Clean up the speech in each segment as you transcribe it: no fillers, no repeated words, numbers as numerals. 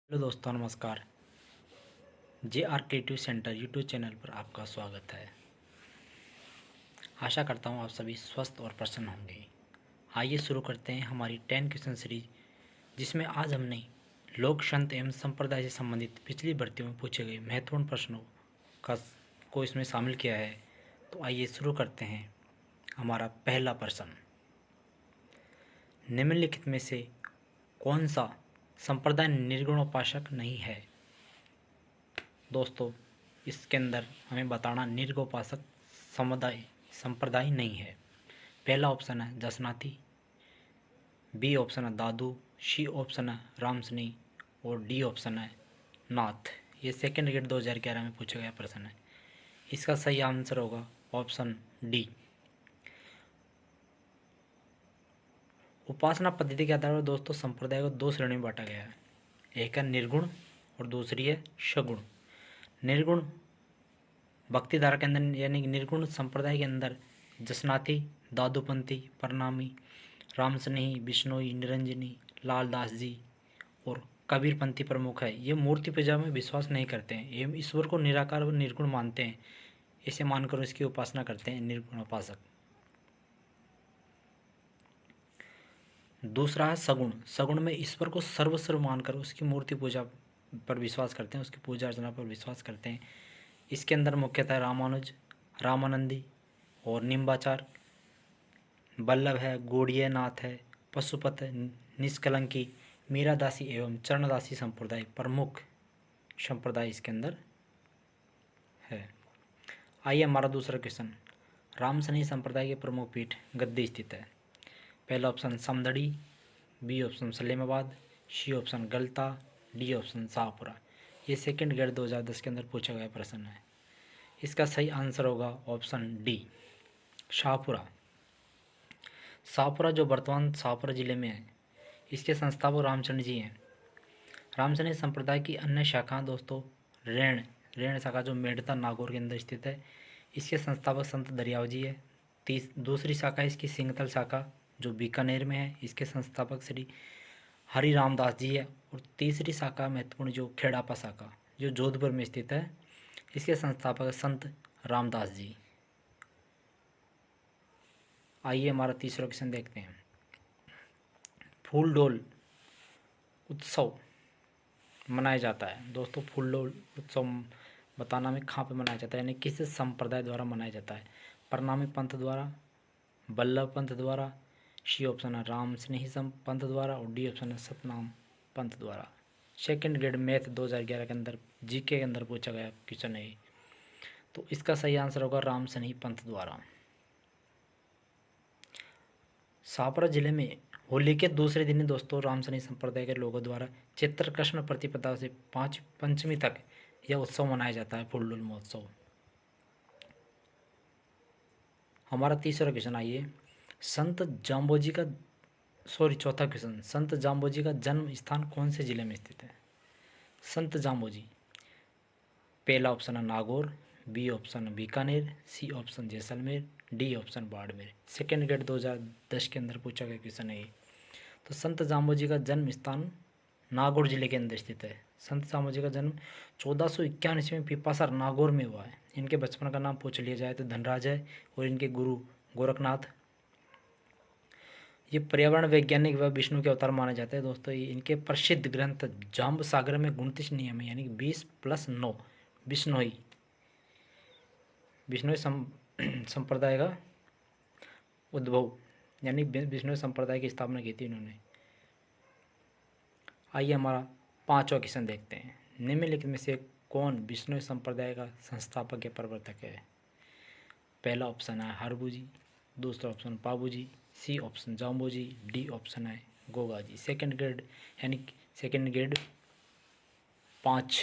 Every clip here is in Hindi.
हेलो दोस्तों, नमस्कार। जे are creative centre YouTube channel पर आपका स्वागत है। आशा करता हूँ आप सभी स्वस्थ और प्रसन्न होंगे। आइए शुरू करते हैं हमारी 10 क्वेश्चन सीरीज, जिसमें आज हमने लोक संत एवं संप्रदाय से संबंधित पिछली भर्तियों में पूछे गए महत्वपूर्ण प्रश्नों का को इसमें शामिल किया है। तो आइए शुरू करते हैं। हमारा पहला प्रश्न, निम्नलिखित में से कौन सा संप्रदाय निर्गुणोपासक नहीं है? दोस्तों, इसके अंदर हमें बताना निर्गुणोपासक संप्रदाय नहीं है। पहला ऑप्शन है जसनाथी, बी ऑप्शन है दादू, सी ऑप्शन है रामसनी और डी ऑप्शन है नाथ। ये सेकेंड ग्रेड 2011 में पूछा गया प्रश्न है। इसका सही आंसर होगा ऑप्शन डी। उपासना पद्धति के आधार पर दोस्तों संप्रदाय को दो श्रेणी में बांटा गया है। एक है निर्गुण और दूसरी है सगुण। निर्गुण भक्ति धारा के अंदर यानी कि निर्गुण संप्रदाय के अंदर जसनाथी, दादूपंथी, प्रणामी, रामसनेही, बिश्नोई, निरंजनी, लालदास जी और कबीरपंथी प्रमुख है। ये मूर्ति पूजा में विश्वास नहीं करते हैं एवं ईश्वर को निराकार व निर्गुण मानते हैं। इसे मानकर इसकी उपासना करते हैं निर्गुण उपासक। दूसरा है सगुण। सगुण में ईश्वर को सर्वस्व मानकर उसकी मूर्ति पूजा पर विश्वास करते हैं, उसकी पूजा अर्चना पर विश्वास करते हैं। इसके अंदर मुख्यतः रामानुज, रामानंदी और निम्बाचार, बल्लभ है, गौड़ीयनाथ है, पशुपत, निष्कलंकी, मीरादासी एवं चरणदासी संप्रदाय प्रमुख संप्रदाय इसके अंदर है। आइए हमारा दूसरा क्वेश्चन, रामसनी संप्रदाय के प्रमुख पीठ गद्दी स्थित है। पहला option Samdari, B option Salemabad, C option Galta, D option Shahpura. ये सेकेंड ग्रेड 2010 के अंदर पूछा गया प्रश्न है। इसका सही आंसर होगा ऑप्शन डी, शाहपुरा। शाहपुरा जो वर्तमान शाहपुरा जिले में है, इसके संस्थापक रामचंद्र जी हैं। रामचंद्र संप्रदाय की अन्य शाखा दोस्तों रेण शाखा जो मेड़ता नागौर के अंदर स्थित है, इसके संस्थापक संत दरियाव जी है। दूसरी शाखा इसकी सिंगतल शाखा जो बीकानेर में है, इसके संस्थापक श्री हरि रामदास जी है। और तीसरी शाखा महत्वपूर्ण जो खेड़ापा शाखा जो जोधपुर में स्थित है, इसके संस्थापक संत रामदास जी। आइए हमारा तीसरा क्वेश्चन देखते हैं। फूल डोल उत्सव मनाया जाता है दोस्तों। फूल डोल उत्सव बताना में कहाँ पे मनाया जाता है, यानी किस संप्रदाय द्वारा मनाया जाता है? प्रणामी पंथ द्वारा, बल्लभ पंथ द्वारा, सी ऑप्शन है राम स्नेही पंथ द्वारा और डी ऑप्शन है सतनाम पंथ द्वारा। सेकेंड ग्रेड मैथ 2011 के अंदर जीके के अंदर पूछा गया क्वेश्चन है। तो इसका सही आंसर होगा राम स्नेही पंथ द्वारा। शाहपुरा जिले में होली के दूसरे दिन दोस्तों रामसनी संप्रदाय के लोगों द्वारा चित्र कृष्ण प्रतिपदा से पंचमी तक यह उत्सव मनाया जाता है, फूल डोल महोत्सव। हमारा तीसरा क्वेश्चन आइए, संत जाम्बोजी का चौथा क्वेश्चन, संत जाम्बोजी का जन्म स्थान कौन से जिले में स्थित है? संत जाम्बोजी, पहला ऑप्शन है Nagaur, B option Bikaner, C option Jaisalmer, D option Barmer. Second grade 2010 के अंदर पूछा गया क्वेश्चन है। तो संत जाम्बोजी का जन्म स्थान नागौर जिले के अंदर स्थित है। संत जाम्बोजी का जन्म 1451 ईस्वी में पिपासर नागौर में हुआ है। इनके बचपन का नाम पूछ लिया जाए तो धनराज है और इनके गुरु गोरखनाथ। ये पर्यावरण वैज्ञानिक व विष्णु के अवतार माने जाते हैं दोस्तों। ये इनके प्रसिद्ध ग्रंथ जाम्ब सागर में 29 नियम है, यानी कि 20+9 बिश्नोई संप्रदाय का उद्भव, यानी बिश्नोई संप्रदाय की स्थापना की थी इन्होंने। आइए हमारा पांचवा क्वेश्चन देखते हैं। निम्नलिखित में से कौन बिश्नोई संप्रदाय का संस्थापक या प्रवर्तक है? पहला ऑप्शन है हरबू जी, दूसरा ऑप्शन पाबू जी, सी ऑप्शन जाम्बू जी, डी ऑप्शन है गोगा जी। सेकेंड ग्रेड यानी सेकेंड ग्रेड 5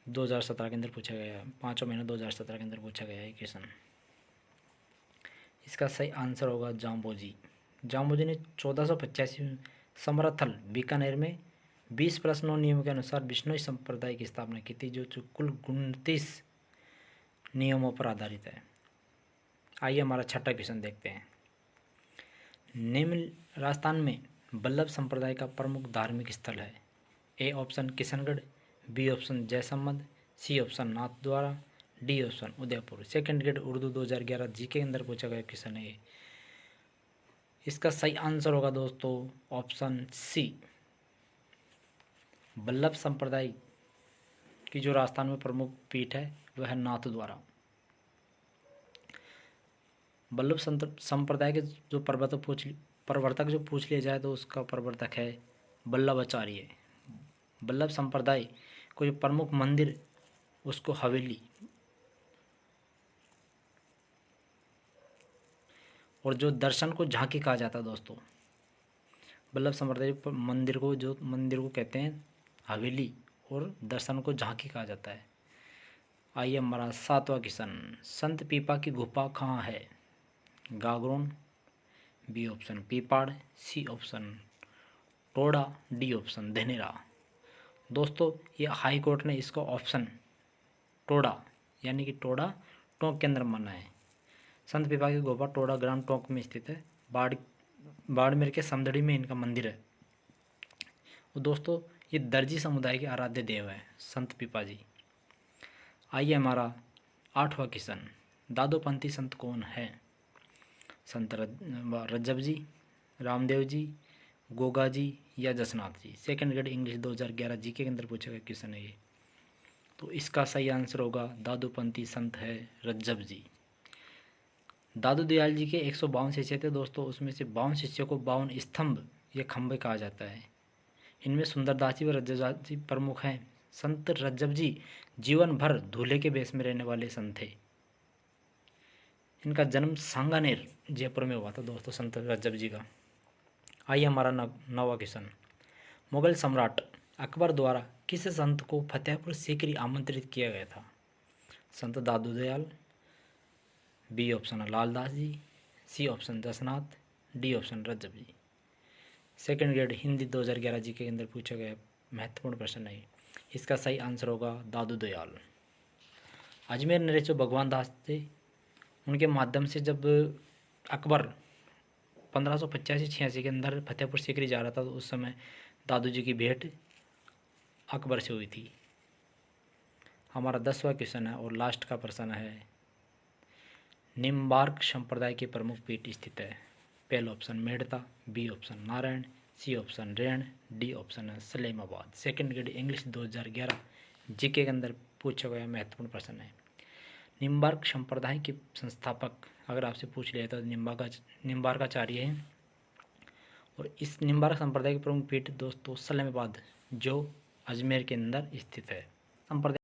2017 के अंदर पूछा गया है, 5 महीना 2017 के अंदर पूछा गया है क्वेश्चन। इसका सही आंसर होगा जाम्बो जी। जाम्बो जी ने 1485 में समरथल बीकानेर में 20+9 नियमों के अनुसार बिश्नोई संप्रदाय की स्थापना की थी, जो कुल 29 नियमों पर आधारित है। आइए हमारा छठा क्वेश्चन देखते हैं। निम्न राजस्थान में वल्लभ संप्रदाय का प्रमुख धार्मिक स्थल है? A option Kishangarh, B option Jaisamand, C option Nathdwara, D option Udaipur. Second grade Urdu 2011 GK के अंदर पूछा गया क्वेश्चन है ये। इसका सही आंसर होगा दोस्तों ऑप्शन सी। वल्लभ संप्रदाय की जो राजस्थान में प्रमुख पीठ है वह है नाथद्वारा। वल्लभ संप्रदाय के जो प्रवर्तक जो पूछ लिया जाए तो उसका प्रवर्तक है वल्लभाचार्य। वल्लभ संप्रदाय को जो प्रमुख मंदिर उसको हवेली, और जो दर्शन को झांकी कहा जाता है दोस्तों। वल्लभ संप्रदाय मंदिर को कहते हैं हवेली, और दर्शन को झांकी कहा जाता है। आइए हमारा 7वां क्वेश्चन, संत पीपा की गुफा कहाँ है? Gagron, B option Pipar, C option Toda, D option Dhanera. दोस्तों ये हाई कोर्ट ने इसको ऑप्शन टोडा यानी कि टोडा टोंक के अंदर माना है। संत पीपा की गुफा टोडा ग्राम टोंक में स्थित है। बाड़मेर के समदड़ी में इनका मंदिर है। और दोस्तों ये दर्जी समुदाय के आराध्य देव है संत पीपा जी। आइए हमारा 8वां क्वेश्चन, दादोपंथी संत कौन है? संत रज्जब जी, रामदेव जी, गोगा जी या Jasnath ji. Second grade English 2011 GK के अंदर पूछा गया क्वेश्चन है ये। तो इसका सही आंसर होगा दादोपंथी संत है रज्जब जी। दादू दयाल जी के 152 शिष्य थे दोस्तों, उसमें से 52 शिष्यों को 52 स्तंभ या खंभे कहा जाता है। इनमें सुंदरदास जी व रज्जब जी प्रमुख हैं। संत रज्जब जी जीवन भर दूल्हे के वेश में रहने वाले संत थे। इनका जन्म सांगानेर जयपुर में हुआ था दोस्तों संत रज्जब जी का। आइए हमारा 9वां क्वेश्चन, मुगल सम्राट अकबर द्वारा किस संत को फतेहपुर सीकरी आमंत्रित किया गया था? Sant Dadu Dayal, B option Laldas ji, C option Jasnath, D option Rajjab ji. Second grade Hindi 2011 जी के अंदर पूछा गया महत्वपूर्ण प्रश्न है। इसका सही आंसर होगा दादू दयाल। अजमेर नरेश जो भगवान दास थे उनके माध्यम से जब अकबर 1585-86 के अंदर फतेहपुर सीकरी जा रहा था तो उस समय दादू जी की भेंट अकबर से हुई थी। हमारा 10वां क्वेश्चन है और लास्ट का प्रश्न है, निम्बार्क संप्रदाय के प्रमुख पीठ स्थित है? पहला option Merta, B option Narayan, C option Ren, D option है Salemabad. Second grade English 2011 GK के अंदर पूछा गया महत्वपूर्ण प्रश्न है। निम्बार्क संप्रदाय के संस्थापक अगर आपसे पूछ लिया तो निम्बार्काचार्य हैं, और इस निम्बार्क संप्रदाय के प्रमुख पीठ दोस्तों सलेमाबाद जो अजमेर के अंदर स्थित है। संप्रदाय